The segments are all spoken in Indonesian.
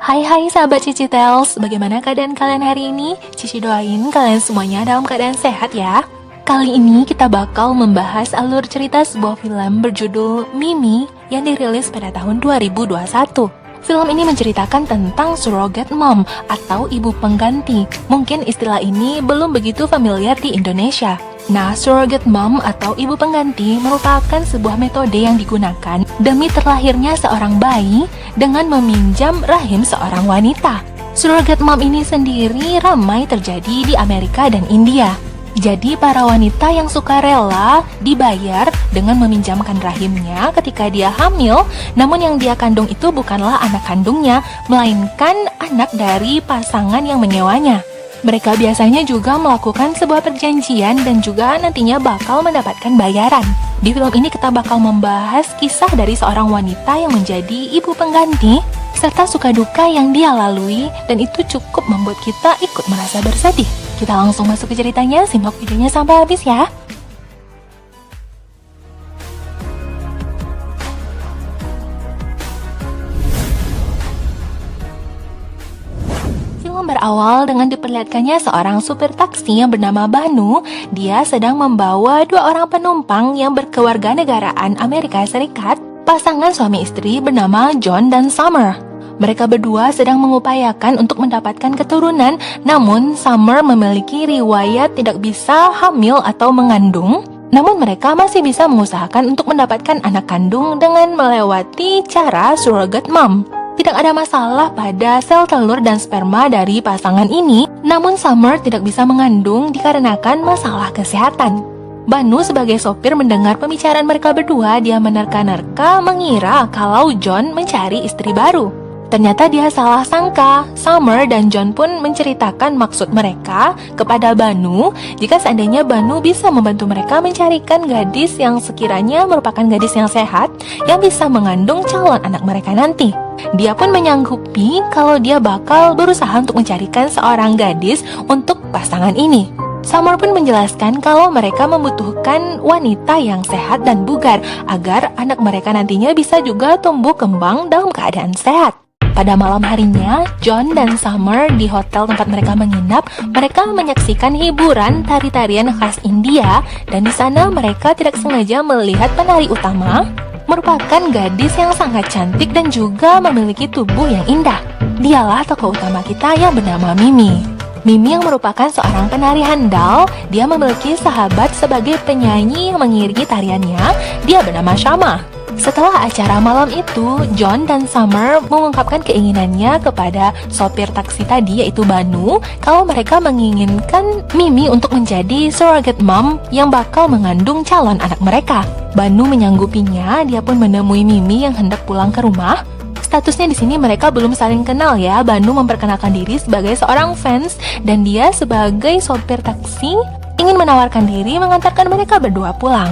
Hai sahabat Cici Tales, bagaimana keadaan kalian hari ini? Cici doain kalian semuanya dalam keadaan sehat ya. Kali ini kita bakal membahas alur cerita sebuah film berjudul Mimi yang dirilis pada tahun 2021. Film ini menceritakan tentang surrogate mom atau ibu pengganti. Mungkin istilah ini belum begitu familiar di Indonesia. Nah, surrogate mom atau ibu pengganti merupakan sebuah metode yang digunakan demi terlahirnya seorang bayi dengan meminjam rahim seorang wanita. Surrogate mom ini sendiri ramai terjadi di Amerika dan India. Jadi para wanita yang suka rela dibayar dengan meminjamkan rahimnya ketika dia hamil, namun yang dia kandung itu bukanlah anak kandungnya, melainkan anak dari pasangan yang menyewanya. Mereka biasanya juga melakukan sebuah perjanjian dan juga nantinya bakal mendapatkan bayaran. Di film ini kita bakal membahas kisah dari seorang wanita yang menjadi ibu pengganti, serta suka duka yang dia lalui, dan itu cukup membuat kita ikut merasa bersedih. Kita langsung masuk ke ceritanya, simak videonya sampai habis ya. Film berawal dengan diperlihatkannya seorang supir taksi yang bernama Banu. Dia sedang membawa dua orang penumpang yang berkewarganegaraan Amerika Serikat, pasangan suami istri bernama John dan Summer. Mereka berdua sedang mengupayakan untuk mendapatkan keturunan, namun Summer memiliki riwayat tidak bisa hamil atau mengandung. Namun mereka masih bisa mengusahakan untuk mendapatkan anak kandung dengan melewati cara surrogate mom. Tidak ada masalah pada sel telur dan sperma dari pasangan ini, namun Summer tidak bisa mengandung dikarenakan masalah kesehatan. Banu sebagai sopir mendengar pembicaraan mereka berdua. Dia menerka-nerka mengira kalau John mencari istri baru. Ternyata dia salah sangka. Summer dan John pun menceritakan maksud mereka kepada Banu jika seandainya Banu bisa membantu mereka mencarikan gadis yang sekiranya merupakan gadis yang sehat yang bisa mengandung calon anak mereka nanti. Dia pun menyanggupi kalau dia bakal berusaha untuk mencarikan seorang gadis untuk pasangan ini. Summer pun menjelaskan kalau mereka membutuhkan wanita yang sehat dan bugar agar anak mereka nantinya bisa juga tumbuh kembang dalam keadaan sehat. Pada malam harinya, John dan Summer di hotel tempat mereka menginap, mereka menyaksikan hiburan tari-tarian khas India, dan di sana mereka tidak sengaja melihat penari utama merupakan gadis yang sangat cantik dan juga memiliki tubuh yang indah. Dialah tokoh utama kita yang bernama Mimi. Mimi yang merupakan seorang penari handal. Dia memiliki sahabat sebagai penyanyi yang mengiringi tariannya. Dia bernama Shama. Setelah acara malam itu, John dan Summer mengungkapkan keinginannya kepada sopir taksi tadi, yaitu Banu, kalau mereka menginginkan Mimi untuk menjadi surrogate mom yang bakal mengandung calon anak mereka. Banu menyanggupinya. Dia pun menemui Mimi yang hendak pulang ke rumah. Statusnya di sini mereka belum saling kenal ya. Banu memperkenalkan diri sebagai seorang fans dan dia sebagai sopir taksi ingin menawarkan diri mengantarkan mereka berdua pulang.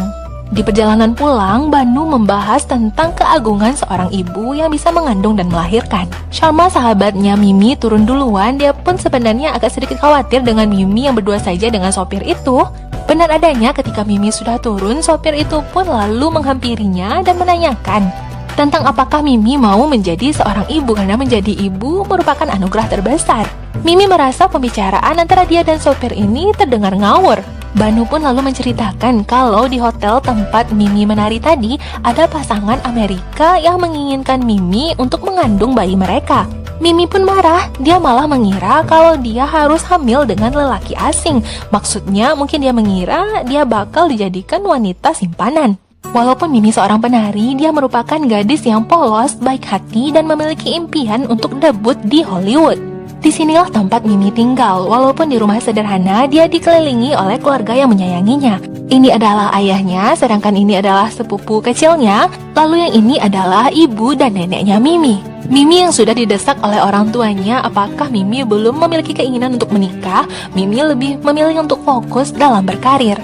Di perjalanan pulang, Banu membahas tentang keagungan seorang ibu yang bisa mengandung dan melahirkan. Sharma, sahabatnya Mimi, turun duluan. Dia pun sebenarnya agak sedikit khawatir dengan Mimi yang berdua saja dengan sopir itu. Benar adanya ketika Mimi sudah turun, sopir itu pun lalu menghampirinya dan menanyakan tentang apakah Mimi mau menjadi seorang ibu, karena menjadi ibu merupakan anugerah terbesar. Mimi merasa pembicaraan antara dia dan sopir ini terdengar ngawur. Banu pun lalu menceritakan kalau di hotel tempat Mimi menari tadi ada pasangan Amerika yang menginginkan Mimi untuk mengandung bayi mereka. Mimi pun marah. Dia malah mengira kalau dia harus hamil dengan lelaki asing. Maksudnya mungkin dia mengira dia bakal dijadikan wanita simpanan. Walaupun Mimi seorang penari, dia merupakan gadis yang polos, baik hati, dan memiliki impian untuk debut di Hollywood. Disinilah tempat Mimi tinggal. Walaupun di rumah sederhana, dia dikelilingi oleh keluarga yang menyayanginya. Ini adalah ayahnya, sedangkan ini adalah sepupu kecilnya. Lalu yang ini adalah ibu dan neneknya Mimi. Mimi yang sudah didesak oleh orang tuanya apakah Mimi belum memiliki keinginan untuk menikah. Mimi lebih memilih untuk fokus dalam berkarir.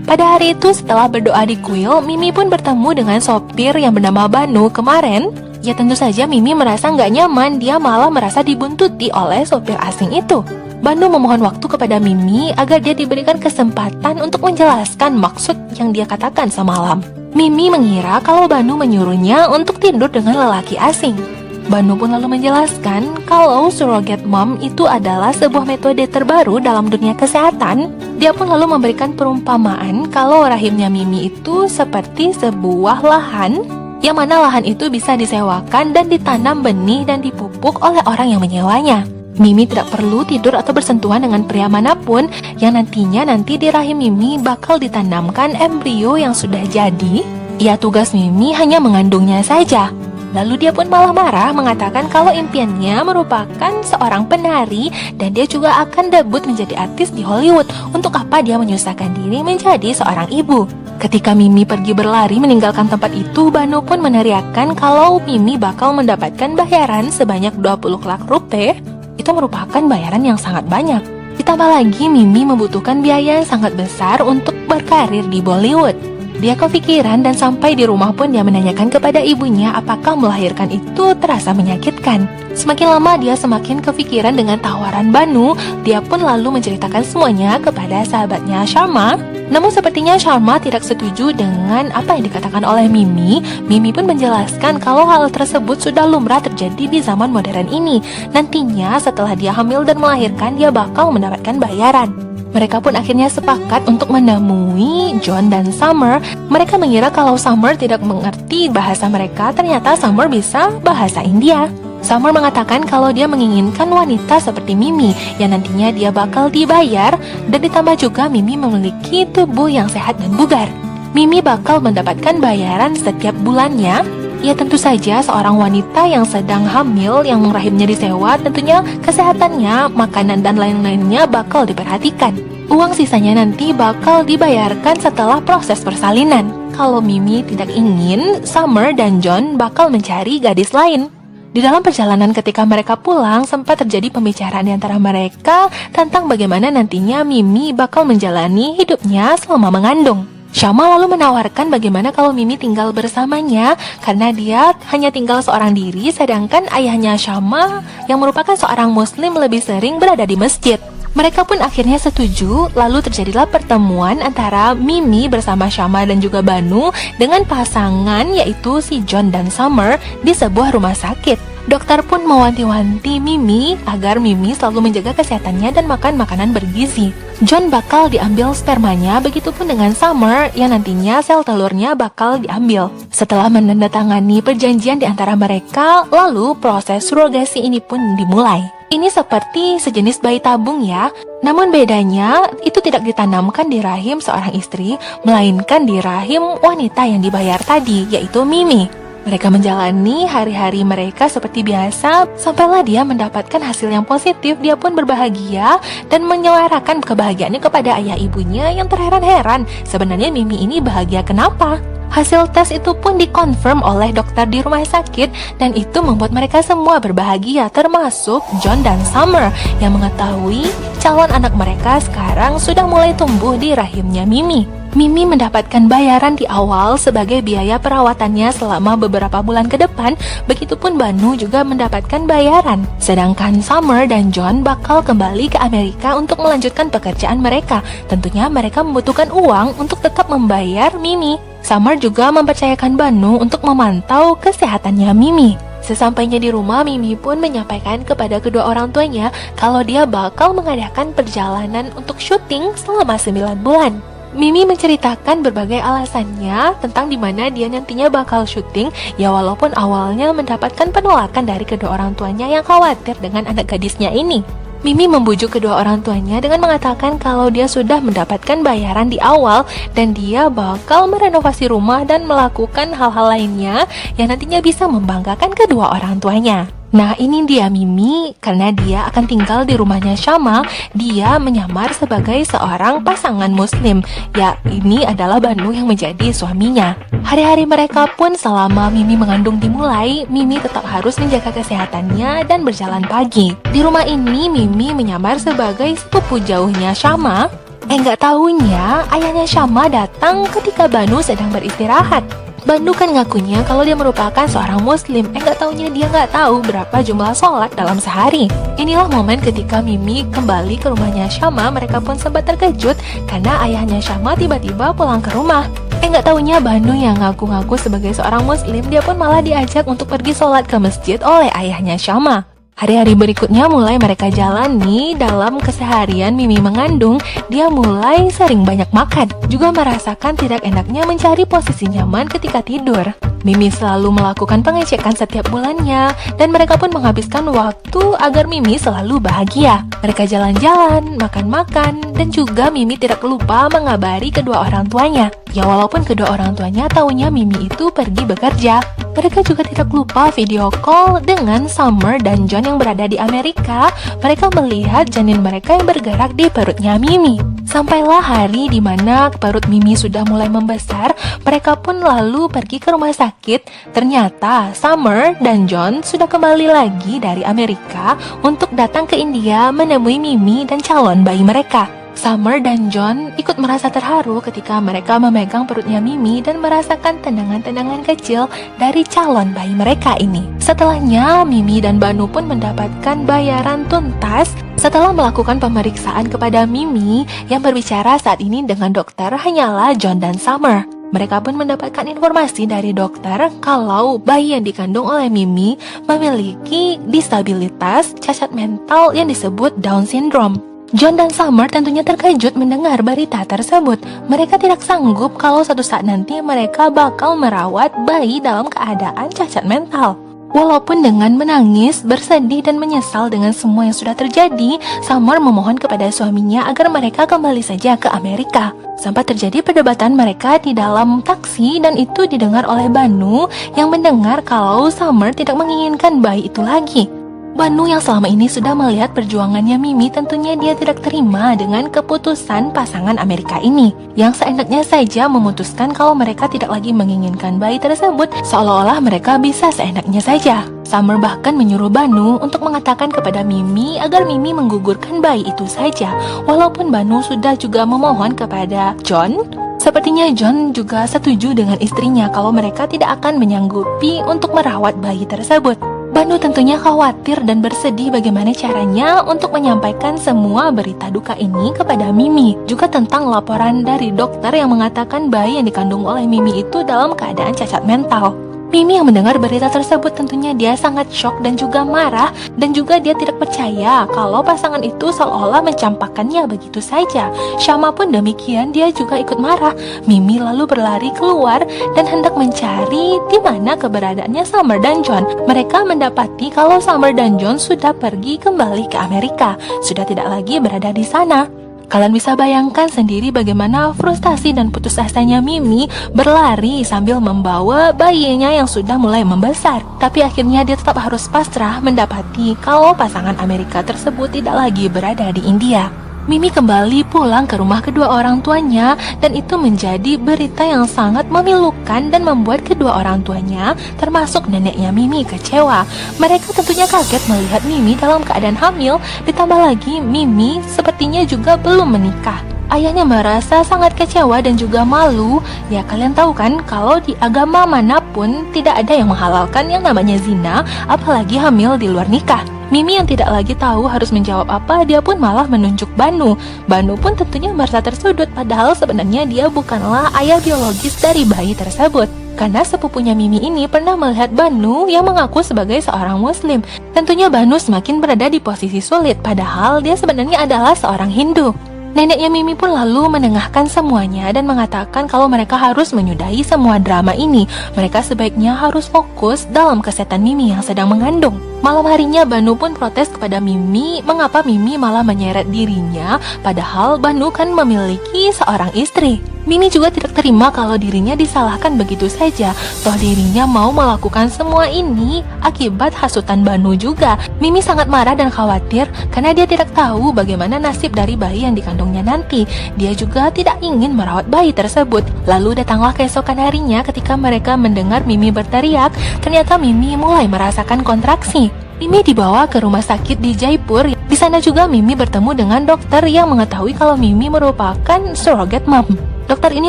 Pada hari itu setelah berdoa di kuil, Mimi pun bertemu dengan sopir yang bernama Banu kemarin. Ya tentu saja Mimi merasa nggak nyaman. Dia malah merasa dibuntuti oleh sopir asing itu. Banu memohon waktu kepada Mimi agar dia diberikan kesempatan untuk menjelaskan maksud yang dia katakan semalam. Mimi mengira kalau Banu menyuruhnya untuk tidur dengan lelaki asing. Banu pun lalu menjelaskan kalau surrogate mom itu adalah sebuah metode terbaru dalam dunia kesehatan. Dia pun lalu memberikan perumpamaan kalau rahimnya Mimi itu seperti sebuah lahan, yang mana lahan itu bisa disewakan dan ditanam benih dan dipupuk oleh orang yang menyewanya. Mimi tidak perlu tidur atau bersentuhan dengan pria manapun, yang nantinya di rahim Mimi bakal ditanamkan embrio yang sudah jadi. Ya, tugas Mimi hanya mengandungnya saja. Lalu dia pun malah marah mengatakan kalau impiannya merupakan seorang penari dan dia juga akan debut menjadi artis di Hollywood. Untuk apa dia menyusahkan diri menjadi seorang ibu? Ketika Mimi pergi berlari meninggalkan tempat itu, Banu pun meneriakkan kalau Mimi bakal mendapatkan bayaran sebanyak 20 lakh rupiah. Itu merupakan bayaran yang sangat banyak. Ditambah lagi Mimi membutuhkan biaya yang sangat besar untuk berkarir di Bollywood. Dia kepikiran dan sampai di rumah pun dia menanyakan kepada ibunya apakah melahirkan itu terasa menyakitkan. Semakin lama dia semakin kepikiran dengan tawaran Banu. Dia pun lalu menceritakan semuanya kepada sahabatnya Sharma. Namun sepertinya Sharma tidak setuju dengan apa yang dikatakan oleh Mimi. Mimi pun menjelaskan kalau hal tersebut sudah lumrah terjadi di zaman modern ini. Nantinya setelah dia hamil dan melahirkan, dia bakal mendapatkan bayaran. Mereka pun akhirnya sepakat untuk menemui John dan Summer. Mereka mengira kalau Summer tidak mengerti bahasa mereka, ternyata Summer bisa bahasa India. Summer mengatakan kalau dia menginginkan wanita seperti Mimi, yang nantinya dia bakal dibayar, dan ditambah juga Mimi memiliki tubuh yang sehat dan bugar. Mimi bakal mendapatkan bayaran setiap bulannya. Ya, tentu saja seorang wanita yang sedang hamil, yang rahimnya disewa, tentunya kesehatannya, makanan dan lain-lainnya bakal diperhatikan. Uang sisanya nanti bakal dibayarkan setelah proses persalinan. Kalau Mimi tidak ingin, Summer dan John bakal mencari gadis lain. Di dalam perjalanan ketika mereka pulang, sempat terjadi pembicaraan di antara mereka tentang bagaimana nantinya Mimi bakal menjalani hidupnya selama mengandung. Syama lalu menawarkan bagaimana kalau Mimi tinggal bersamanya, karena dia hanya tinggal seorang diri, sedangkan ayahnya Syama yang merupakan seorang muslim lebih sering berada di masjid. Mereka pun akhirnya setuju, lalu terjadilah pertemuan antara Mimi bersama Syama dan juga Banu dengan pasangan yaitu si John dan Summer di sebuah rumah sakit. Dokter pun mewanti-wanti Mimi agar Mimi selalu menjaga kesehatannya dan makan makanan bergizi. John bakal diambil spermanya, begitupun dengan Summer yang nantinya sel telurnya bakal diambil. Setelah menandatangani perjanjian di antara mereka, lalu proses surrogasi ini pun dimulai. Ini seperti sejenis bayi tabung ya, namun bedanya itu tidak ditanamkan di rahim seorang istri, melainkan di rahim wanita yang dibayar tadi, yaitu Mimi. Mereka menjalani hari-hari mereka seperti biasa, sampailah dia mendapatkan hasil yang positif. Dia pun berbahagia dan menyuarakan kebahagiaannya kepada ayah ibunya yang terheran-heran. Sebenarnya Mimi ini bahagia kenapa? Hasil tes itu pun dikonfirm oleh dokter di rumah sakit, dan itu membuat mereka semua berbahagia, termasuk John dan Summer yang mengetahui calon anak mereka sekarang sudah mulai tumbuh di rahimnya Mimi. Mimi mendapatkan bayaran di awal sebagai biaya perawatannya selama beberapa bulan ke depan, begitupun Banu juga mendapatkan bayaran. Sedangkan Summer dan John bakal kembali ke Amerika untuk melanjutkan pekerjaan mereka. Tentunya mereka membutuhkan uang untuk tetap membayar Mimi. Summer juga mempercayakan Banu untuk memantau kesehatannya Mimi. Sesampainya di rumah, Mimi pun menyampaikan kepada kedua orang tuanya kalau dia bakal mengadakan perjalanan untuk syuting selama 9 bulan. Mimi menceritakan berbagai alasannya tentang dimana dia nantinya bakal syuting, ya walaupun awalnya mendapatkan penolakan dari kedua orang tuanya yang khawatir dengan anak gadisnya ini. Mimi membujuk kedua orang tuanya dengan mengatakan kalau dia sudah mendapatkan bayaran di awal dan dia bakal merenovasi rumah dan melakukan hal-hal lainnya yang nantinya bisa membanggakan kedua orang tuanya. Nah, ini dia Mimi, karena dia akan tinggal di rumahnya Syama. Dia menyamar sebagai seorang pasangan muslim. Ya, ini adalah Banu yang menjadi suaminya. Hari-hari mereka pun selama Mimi mengandung dimulai, Mimi tetap harus menjaga kesehatannya dan berjalan pagi. Di rumah ini, Mimi menyamar sebagai sepupu jauhnya Syama. Nggak tahunya, ayahnya Syama datang ketika Banu sedang beristirahat. Banu kan ngakunya kalau dia merupakan seorang muslim. Nggak taunya dia nggak tahu berapa jumlah sholat dalam sehari. Inilah momen ketika Mimi kembali ke rumahnya Syama. Mereka pun sempat terkejut karena ayahnya Syama tiba-tiba pulang ke rumah. Nggak taunya Banu yang ngaku-ngaku sebagai seorang muslim, dia pun malah diajak untuk pergi sholat ke masjid oleh ayahnya Syama. Hari-hari berikutnya mulai mereka jalani dalam keseharian Mimi mengandung, dia mulai sering banyak makan, juga merasakan tidak enaknya mencari posisi nyaman ketika tidur. Mimi selalu melakukan pengecekan setiap bulannya, dan mereka pun menghabiskan waktu agar Mimi selalu bahagia. Mereka jalan-jalan, makan-makan, dan juga Mimi tidak lupa mengabari kedua orang tuanya. Ya walaupun kedua orang tuanya taunya Mimi itu pergi bekerja, mereka juga tidak lupa video call dengan Summer dan John yang berada di Amerika. Mereka melihat janin mereka yang bergerak di perutnya Mimi. Sampailah hari di mana perut Mimi sudah mulai membesar, mereka pun lalu pergi ke rumah sakit. Ternyata Summer dan John sudah kembali lagi dari Amerika untuk datang ke India menemui Mimi dan calon bayi mereka. Summer dan John ikut merasa terharu ketika mereka memegang perutnya Mimi dan merasakan tendangan-tendangan kecil dari calon bayi mereka ini. Setelahnya, Mimi dan Banu pun mendapatkan bayaran tuntas setelah melakukan pemeriksaan kepada Mimi. Yang berbicara saat ini dengan dokter hanyalah John dan Summer. Mereka pun mendapatkan informasi dari dokter kalau bayi yang dikandung oleh Mimi memiliki disabilitas cacat mental yang disebut Down syndrome. John dan Summer tentunya terkejut mendengar berita tersebut. Mereka tidak sanggup kalau suatu saat nanti mereka bakal merawat bayi dalam keadaan cacat mental. Walaupun dengan menangis, bersedih dan menyesal dengan semua yang sudah terjadi, Summer memohon kepada suaminya agar mereka kembali saja ke Amerika. Sampai terjadi perdebatan mereka di dalam taksi dan itu didengar oleh Banu yang mendengar kalau Summer tidak menginginkan bayi itu lagi. Banu yang selama ini sudah melihat perjuangannya Mimi tentunya dia tidak terima dengan keputusan pasangan Amerika ini yang seenaknya saja memutuskan kalau mereka tidak lagi menginginkan bayi tersebut, seolah-olah mereka bisa seenaknya saja. Summer bahkan menyuruh Banu untuk mengatakan kepada Mimi agar Mimi menggugurkan bayi itu saja, walaupun Banu sudah juga memohon kepada John. Sepertinya John juga setuju dengan istrinya kalau mereka tidak akan menyanggupi untuk merawat bayi tersebut. Banu tentunya khawatir dan bersedih bagaimana caranya untuk menyampaikan semua berita duka ini kepada Mimi. Juga tentang laporan dari dokter yang mengatakan bayi yang dikandung oleh Mimi itu dalam keadaan cacat mental. Mimi yang mendengar berita tersebut tentunya dia sangat shock dan juga marah, dan juga dia tidak percaya kalau pasangan itu seolah-olah mencampakkannya begitu saja. Syama pun demikian, dia juga ikut marah. Mimi lalu berlari keluar dan hendak mencari di mana keberadaannya Summer dan John. Mereka mendapati kalau Summer dan John sudah pergi kembali ke Amerika, sudah tidak lagi berada di sana. Kalian bisa bayangkan sendiri bagaimana frustasi dan putus asanya Mimi berlari sambil membawa bayinya yang sudah mulai membesar. Tapi akhirnya dia tetap harus pasrah mendapati kalau pasangan Amerika tersebut tidak lagi berada di India. Mimi kembali pulang ke rumah kedua orang tuanya dan itu menjadi berita yang sangat memilukan dan membuat kedua orang tuanya, termasuk neneknya Mimi, kecewa. Mereka tentunya kaget melihat Mimi dalam keadaan hamil, ditambah lagi Mimi sepertinya juga belum menikah. Ayahnya merasa sangat kecewa dan juga malu. Ya kalian tahu kan kalau di agama manapun tidak ada yang menghalalkan yang namanya zina, apalagi hamil di luar nikah. Mimi yang tidak lagi tahu harus menjawab apa, dia pun malah menunjuk Banu. Banu pun tentunya merasa tersudut, padahal sebenarnya dia bukanlah ayah biologis dari bayi tersebut. Karena sepupunya Mimi ini pernah melihat Banu yang mengaku sebagai seorang muslim. Tentunya Banu semakin berada di posisi sulit, padahal dia sebenarnya adalah seorang Hindu. Neneknya Mimi pun lalu menengahkan semuanya dan mengatakan kalau mereka harus menyudahi semua drama ini. Mereka sebaiknya harus fokus dalam kesehatan Mimi yang sedang mengandung. Malam harinya Banu pun protes kepada Mimi, mengapa Mimi malah menyeret dirinya, padahal Banu kan memiliki seorang istri. Mimi juga tidak terima kalau dirinya disalahkan begitu saja, toh dirinya mau melakukan semua ini akibat hasutan Banu juga. Mimi sangat marah dan khawatir karena dia tidak tahu bagaimana nasib dari bayi yang dikandungnya nanti. Dia juga tidak ingin merawat bayi tersebut. Lalu datanglah keesokan harinya ketika mereka mendengar Mimi berteriak, ternyata Mimi mulai merasakan kontraksi. Mimi dibawa ke rumah sakit di Jaipur. Di sana juga Mimi bertemu dengan dokter yang mengetahui kalau Mimi merupakan surrogate mom. Dokter ini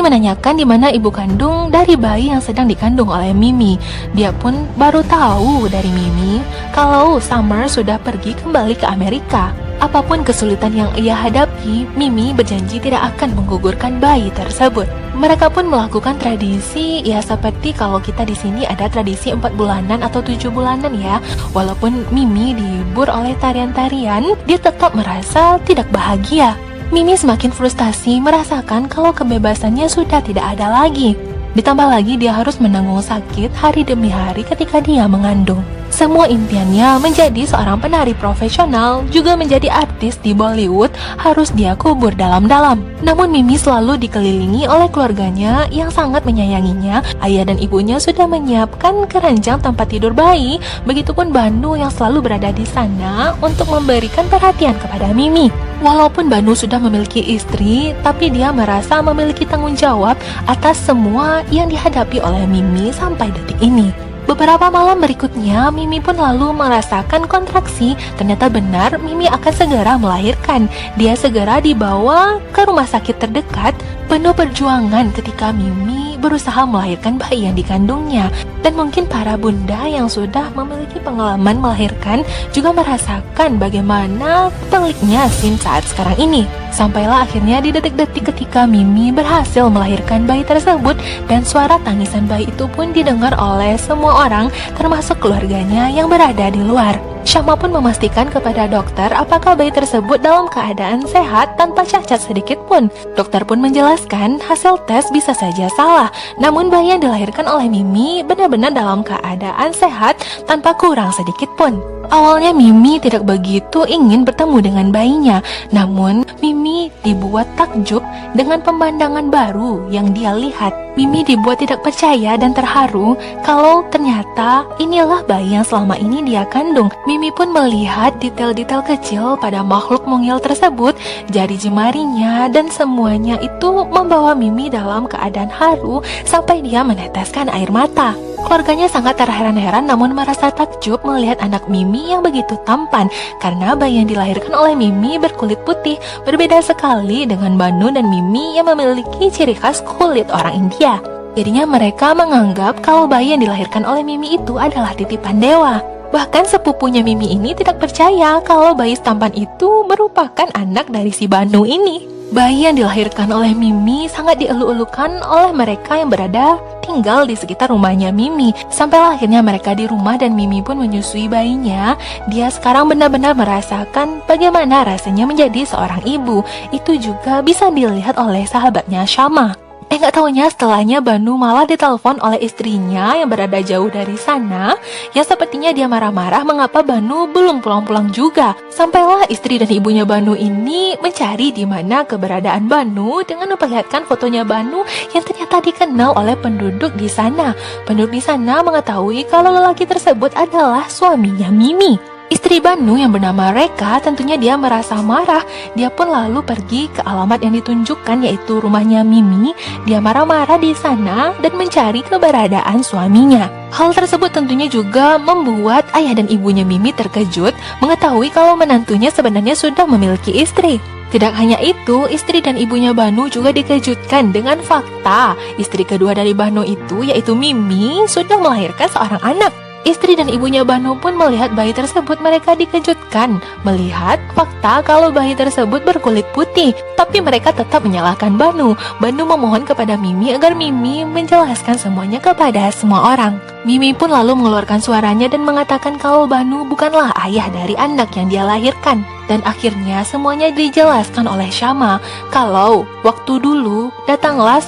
menanyakan di mana ibu kandung dari bayi yang sedang dikandung oleh Mimi. Dia pun baru tahu dari Mimi kalau Summer sudah pergi kembali ke Amerika. Apapun kesulitan yang ia hadapi, Mimi berjanji tidak akan menggugurkan bayi tersebut. Mereka pun melakukan tradisi, ya seperti kalau kita di sini ada tradisi 4 bulanan atau 7 bulanan ya. Walaupun Mimi dihibur oleh tarian-tarian, dia tetap merasa tidak bahagia. Mimi semakin frustasi merasakan kalau kebebasannya sudah tidak ada lagi. Ditambah lagi dia harus menanggung sakit hari demi hari ketika dia mengandung. Semua impiannya menjadi seorang penari profesional, juga menjadi artis di Bollywood, harus dia kubur dalam-dalam. Namun Mimi selalu dikelilingi oleh keluarganya yang sangat menyayanginya. Ayah dan ibunya sudah menyiapkan keranjang tempat tidur bayi, begitupun Banu yang selalu berada di sana untuk memberikan perhatian kepada Mimi. Walaupun Banu sudah memiliki istri, tapi dia merasa memiliki tanggung jawab atas semua yang dihadapi oleh Mimi sampai detik ini. Beberapa malam berikutnya, Mimi pun lalu merasakan kontraksi. Ternyata benar, Mimi akan segera melahirkan. Dia segera dibawa ke rumah sakit terdekat. Penuh perjuangan ketika Mimi berusaha melahirkan bayi yang dikandungnya. Dan mungkin para bunda yang sudah memiliki pengalaman melahirkan juga merasakan bagaimana peliknya scene saat sekarang ini. Sampailah akhirnya di detik-detik ketika Mimi berhasil melahirkan bayi tersebut, dan suara tangisan bayi itu pun didengar oleh semua orang, termasuk keluarganya yang berada di luar. Syama pun memastikan kepada dokter apakah bayi tersebut dalam keadaan sehat tanpa cacat sedikit pun. Dokter pun menjelaskan hasil tes bisa saja salah, namun bayi yang dilahirkan oleh Mimi benar-benar dalam keadaan sehat tanpa kurang sedikit pun. Awalnya Mimi tidak begitu ingin bertemu dengan bayinya, namun Mimi dibuat takjub dengan pemandangan baru yang dia lihat. Mimi dibuat tidak percaya dan terharu kalau ternyata inilah bayi yang selama ini dia kandung. Mimi pun melihat detail-detail kecil pada makhluk mungil tersebut, jari jemarinya, dan semuanya itu membawa Mimi dalam keadaan haru sampai dia meneteskan air mata. Keluarganya sangat terheran-heran namun merasa takjub melihat anak Mimi yang begitu tampan, karena bayi yang dilahirkan oleh Mimi berkulit putih, berbeda sekali dengan Banu dan Mimi yang memiliki ciri khas kulit orang India. Jadinya mereka menganggap kalau bayi yang dilahirkan oleh Mimi itu adalah titipan dewa. Bahkan sepupunya Mimi ini tidak percaya kalau bayi tampan itu merupakan anak dari si Banu ini. Bayi yang dilahirkan oleh Mimi sangat dielu-elukan oleh mereka yang berada tinggal di sekitar rumahnya Mimi. Sampailah akhirnya mereka di rumah dan Mimi pun menyusui bayinya. Dia sekarang benar-benar merasakan bagaimana rasanya menjadi seorang ibu. Itu juga bisa dilihat oleh sahabatnya Syama. Nggak taunya setelahnya Banu malah ditelepon oleh istrinya yang berada jauh dari sana, yang sepertinya dia marah-marah mengapa Banu belum pulang-pulang juga. Sampailah istri dan ibunya Banu ini mencari di mana keberadaan Banu dengan memperlihatkan fotonya Banu yang ternyata dikenal oleh penduduk di sana. Penduduk di sana mengetahui kalau lelaki tersebut adalah suaminya Mimi. Istri Banu yang bernama Reka tentunya dia merasa marah. Dia pun lalu pergi ke alamat yang ditunjukkan, yaitu rumahnya Mimi. Dia marah-marah di sana dan mencari keberadaan suaminya. Hal tersebut tentunya juga membuat ayah dan ibunya Mimi terkejut mengetahui kalau menantunya sebenarnya sudah memiliki istri. Tidak hanya itu, istri dan ibunya Banu juga dikejutkan dengan fakta istri kedua dari Banu itu, yaitu Mimi, sudah melahirkan seorang anak. Istri dan ibunya Banu pun melihat bayi tersebut. Mereka dikejutkan melihat fakta kalau bayi tersebut berkulit putih. Tapi mereka tetap menyalahkan Banu. Banu memohon kepada Mimi agar Mimi menjelaskan semuanya kepada semua orang. Mimi pun lalu mengeluarkan suaranya dan mengatakan kalau Banu bukanlah ayah dari anak yang dia lahirkan. Dan akhirnya semuanya dijelaskan oleh Syama kalau waktu dulu datanglah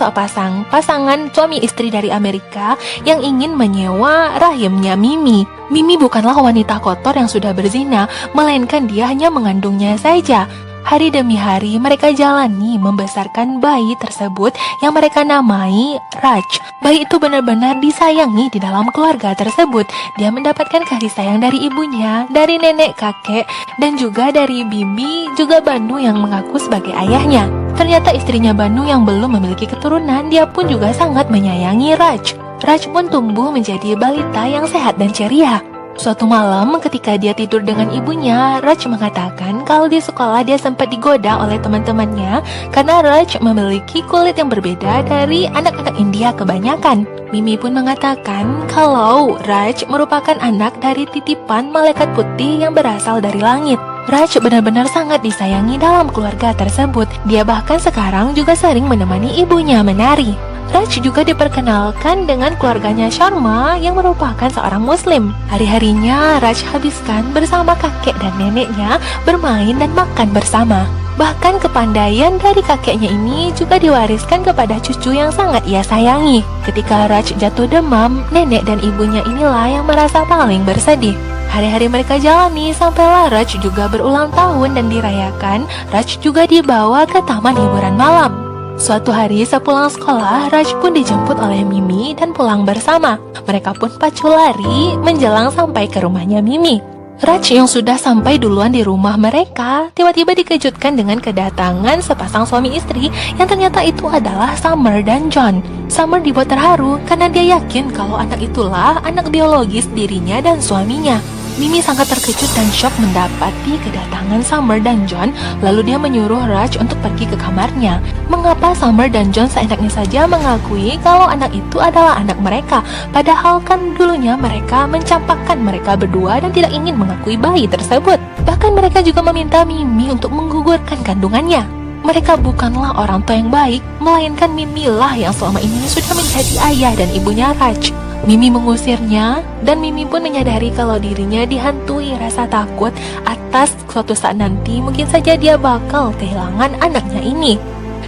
pasangan suami istri dari Amerika yang ingin menyewa rahimnya Mimi. Mimi bukanlah wanita kotor yang sudah berzina, melainkan dia hanya mengandungnya saja. Hari demi hari mereka jalani membesarkan bayi tersebut yang mereka namai Raj. Bayi itu benar-benar disayangi di dalam keluarga tersebut. Dia mendapatkan kasih sayang dari ibunya, dari nenek kakek, dan juga dari bibi, juga Banu yang mengaku sebagai ayahnya. Ternyata istrinya Banu yang belum memiliki keturunan, dia pun juga sangat menyayangi Raj. Raj pun tumbuh menjadi balita yang sehat dan ceria. Suatu malam ketika dia tidur dengan ibunya, Raj mengatakan kalau di sekolah dia sempat digoda oleh teman-temannya karena Raj memiliki kulit yang berbeda dari anak-anak India kebanyakan. Mimi pun mengatakan kalau Raj merupakan anak dari titipan malaikat putih yang berasal dari langit. Raj benar-benar sangat disayangi dalam keluarga tersebut. Dia bahkan sekarang juga sering menemani ibunya menari. Raj juga diperkenalkan dengan keluarganya Sharma yang merupakan seorang muslim. Hari-harinya Raj habiskan bersama kakek dan neneknya bermain dan makan bersama. Bahkan kepandaian dari kakeknya ini juga diwariskan kepada cucu yang sangat ia sayangi. Ketika Raj jatuh demam, nenek dan ibunya inilah yang merasa paling bersedih. Hari-hari mereka jalani sampailah Raj juga berulang tahun dan dirayakan. Raj juga dibawa ke taman hiburan malam. Suatu hari sepulang sekolah, Raj pun dijemput oleh Mimi dan pulang bersama. Mereka pun pacu lari menjelang sampai ke rumahnya Mimi. Raj yang sudah sampai duluan di rumah mereka tiba-tiba dikejutkan dengan kedatangan sepasang suami istri yang ternyata itu adalah Summer dan John. Summer dibuat terharu karena dia yakin kalau anak itulah anak biologis dirinya dan suaminya. Mimi sangat terkejut dan shock mendapati kedatangan Summer dan John, lalu dia menyuruh Raj untuk pergi ke kamarnya. Mengapa Summer dan John seenaknya saja mengakui kalau anak itu adalah anak mereka, padahal kan dulunya mereka mencampakkan mereka berdua dan tidak ingin mengakui bayi tersebut. Bahkan mereka juga meminta Mimi untuk menggugurkan kandungannya. Mereka bukanlah orang tua yang baik, melainkan Mimi lah yang selama ini sudah menjadi ayah dan ibunya Raj. Mimi mengusirnya dan Mimi pun menyadari kalau dirinya dihantui rasa takut atas suatu saat nanti mungkin saja dia bakal kehilangan anaknya ini.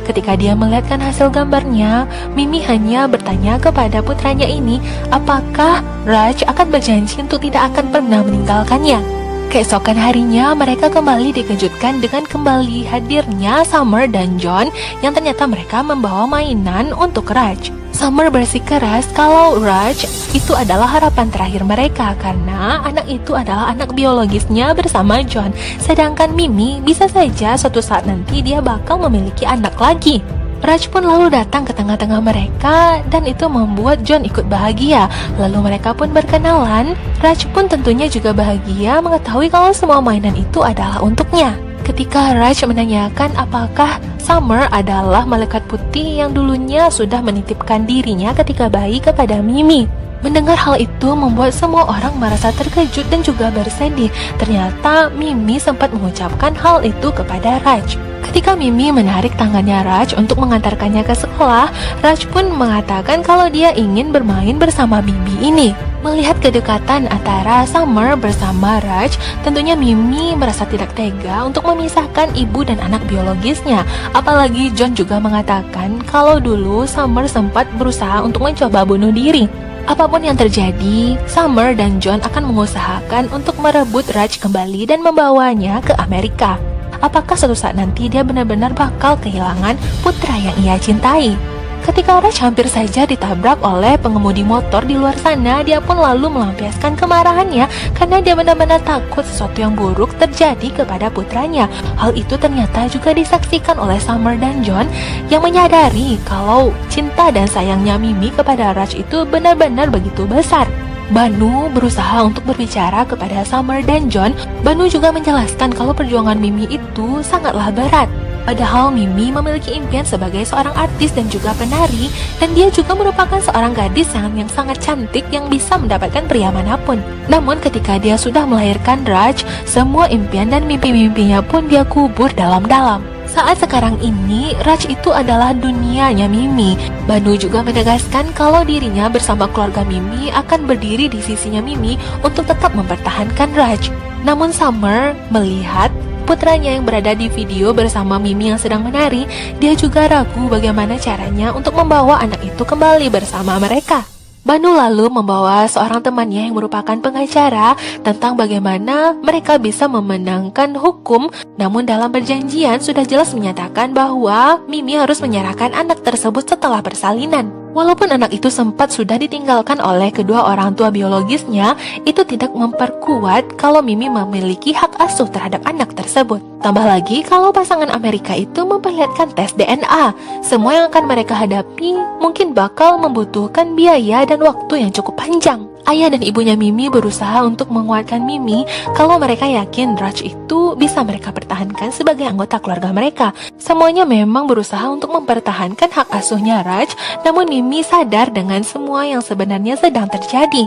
Ketika dia melihatkan hasil gambarnya, Mimi hanya bertanya kepada putranya ini apakah Raj akan berjanji untuk tidak akan pernah meninggalkannya. Keesokan harinya mereka kembali dikejutkan dengan kembali hadirnya Summer dan John yang ternyata mereka membawa mainan untuk Raj. Summer bersikeras kalau Raj itu adalah harapan terakhir mereka karena anak itu adalah anak biologisnya bersama John. Sedangkan Mimi bisa saja suatu saat nanti dia bakal memiliki anak lagi. Raj pun lalu datang ke tengah-tengah mereka dan itu membuat John ikut bahagia. Lalu mereka pun berkenalan. Raj pun tentunya juga bahagia mengetahui kalau semua mainan itu adalah untuknya. Ketika Raj menanyakan apakah Summer adalah malaikat putih yang dulunya sudah menitipkan dirinya ketika bayi kepada Mimi. Mendengar hal itu membuat semua orang merasa terkejut dan juga bersedih. Ternyata Mimi sempat mengucapkan hal itu kepada Raj. Ketika Mimi menarik tangannya Raj untuk mengantarkannya ke sekolah, Raj pun mengatakan kalau dia ingin bermain bersama Bibi ini. Melihat kedekatan antara Summer bersama Raj, tentunya Mimi merasa tidak tega untuk memisahkan ibu dan anak biologisnya. Apalagi John juga mengatakan kalau dulu Summer sempat berusaha untuk mencoba bunuh diri. Apapun yang terjadi, Summer dan John akan mengusahakan untuk merebut Raj kembali dan membawanya ke Amerika. Apakah suatu saat nanti dia benar-benar bakal kehilangan putra yang ia cintai? Ketika Raj hampir saja ditabrak oleh pengemudi motor di luar sana, dia pun lalu melampiaskan kemarahannya karena dia benar-benar takut sesuatu yang buruk terjadi kepada putranya. Hal itu ternyata juga disaksikan oleh Summer dan John yang menyadari kalau cinta dan sayangnya Mimi kepada Raj itu benar-benar begitu besar. Banu berusaha untuk berbicara kepada Summer dan John. Banu juga menjelaskan kalau perjuangan Mimi itu sangatlah berat. Padahal Mimi memiliki impian sebagai seorang artis dan juga penari, dan dia juga merupakan seorang gadis yang sangat cantik yang bisa mendapatkan pria manapun. Namun ketika dia sudah melahirkan Raj, semua impian dan mimpi-mimpinya pun dia kubur dalam-dalam. Saat sekarang ini, Raj itu adalah dunianya Mimi. Banu juga menegaskan kalau dirinya bersama keluarga Mimi akan berdiri di sisinya Mimi untuk tetap mempertahankan Raj. Namun Summer melihat putranya yang berada di video bersama Mimi yang sedang menari, dia juga ragu bagaimana caranya untuk membawa anak itu kembali bersama mereka. Banu lalu membawa seorang temannya yang merupakan pengacara tentang bagaimana mereka bisa memenangkan hukum, namun dalam perjanjian sudah jelas menyatakan bahwa Mimi harus menyerahkan anak tersebut setelah persalinan. Walaupun anak itu sempat sudah ditinggalkan oleh kedua orang tua biologisnya, itu tidak memperkuat kalau Mimi memiliki hak asuh terhadap anak tersebut. Tambah lagi kalau pasangan Amerika itu memperlihatkan tes DNA, semua yang akan mereka hadapi mungkin bakal membutuhkan biaya dan waktu yang cukup panjang. Ayah dan ibunya Mimi berusaha untuk menguatkan Mimi kalau mereka yakin Raj itu bisa mereka pertahankan sebagai anggota keluarga mereka. Semuanya memang berusaha untuk mempertahankan hak asuhnya Raj, namun Mimi sadar dengan semua yang sebenarnya sedang terjadi.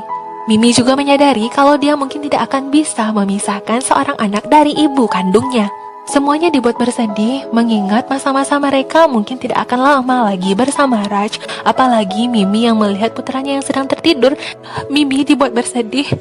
Mimi juga menyadari kalau dia mungkin tidak akan bisa memisahkan seorang anak dari ibu kandungnya. Semuanya dibuat bersedih, mengingat masa-masa mereka mungkin tidak akan lama lagi bersama Raj. Apalagi Mimi yang melihat putranya yang sedang tertidur. Mimi dibuat bersedih,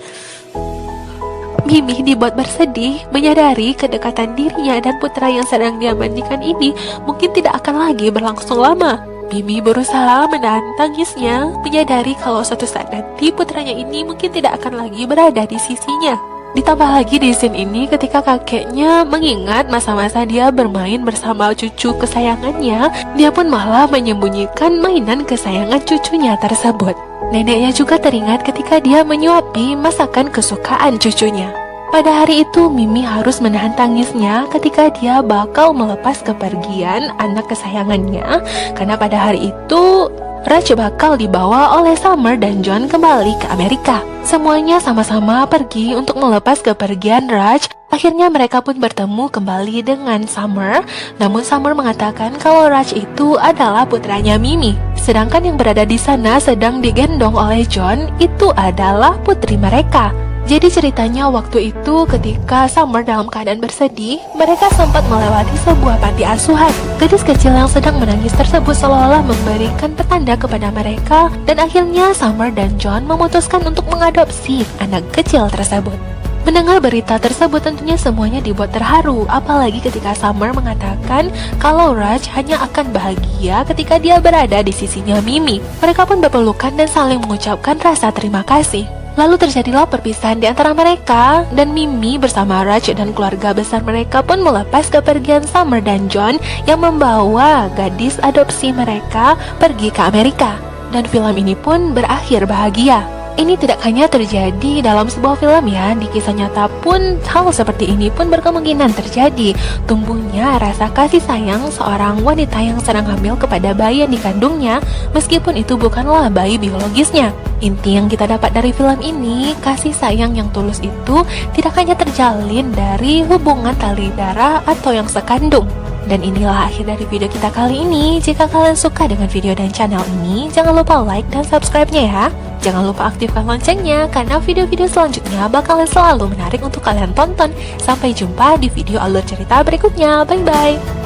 menyadari kedekatan dirinya dan putra yang sedang dia mandikan ini mungkin tidak akan lagi berlangsung lama. Mimi berusaha menahan tangisnya, menyadari kalau suatu saat nanti putranya ini mungkin tidak akan lagi berada di sisinya. Ditambah lagi di scene ini ketika kakeknya mengingat masa-masa dia bermain bersama cucu kesayangannya, dia pun malah menyembunyikan mainan kesayangan cucunya tersebut. Neneknya juga teringat ketika dia menyuapi masakan kesukaan cucunya. Pada hari itu, Mimi harus menahan tangisnya ketika dia bakal melepas kepergian anak kesayangannya, karena pada hari itu Raj bakal dibawa oleh Summer dan John kembali ke Amerika. Semuanya sama-sama pergi untuk melepas kepergian Raj. Akhirnya mereka pun bertemu kembali dengan Summer. Namun Summer mengatakan kalau Raj itu adalah putranya Mimi. Sedangkan yang berada di sana sedang digendong oleh John itu adalah putri mereka. Jadi ceritanya waktu itu ketika Summer dalam keadaan bersedih, mereka sempat melewati sebuah panti asuhan. Gadis kecil yang sedang menangis tersebut seolah-olah memberikan petanda kepada mereka, dan akhirnya Summer dan John memutuskan untuk mengadopsi anak kecil tersebut. Mendengar berita tersebut tentunya semuanya dibuat terharu, apalagi ketika Summer mengatakan kalau Raj hanya akan bahagia ketika dia berada di sisinya Mimi. Mereka pun berpelukan dan saling mengucapkan rasa terima kasih. Lalu terjadilah perpisahan di antara mereka, dan Mimi bersama Raj dan keluarga besar mereka pun melepas kepergian Summer dan John yang membawa gadis adopsi mereka pergi ke Amerika. Dan film ini pun berakhir bahagia. Ini tidak hanya terjadi dalam sebuah film ya, di kisah nyata pun hal seperti ini pun berkemungkinan terjadi. Tumbuhnya rasa kasih sayang seorang wanita yang sedang hamil kepada bayi yang dikandungnya, meskipun itu bukanlah bayi biologisnya. Inti yang kita dapat dari film ini, kasih sayang yang tulus itu tidak hanya terjalin dari hubungan tali darah atau yang sekandung. Dan inilah akhir dari video kita kali ini. Jika kalian suka dengan video dan channel ini, jangan lupa like dan subscribe-nya ya. Jangan lupa aktifkan loncengnya, karena video-video selanjutnya bakalan selalu menarik untuk kalian tonton. Sampai jumpa di video alur cerita berikutnya. Bye-bye.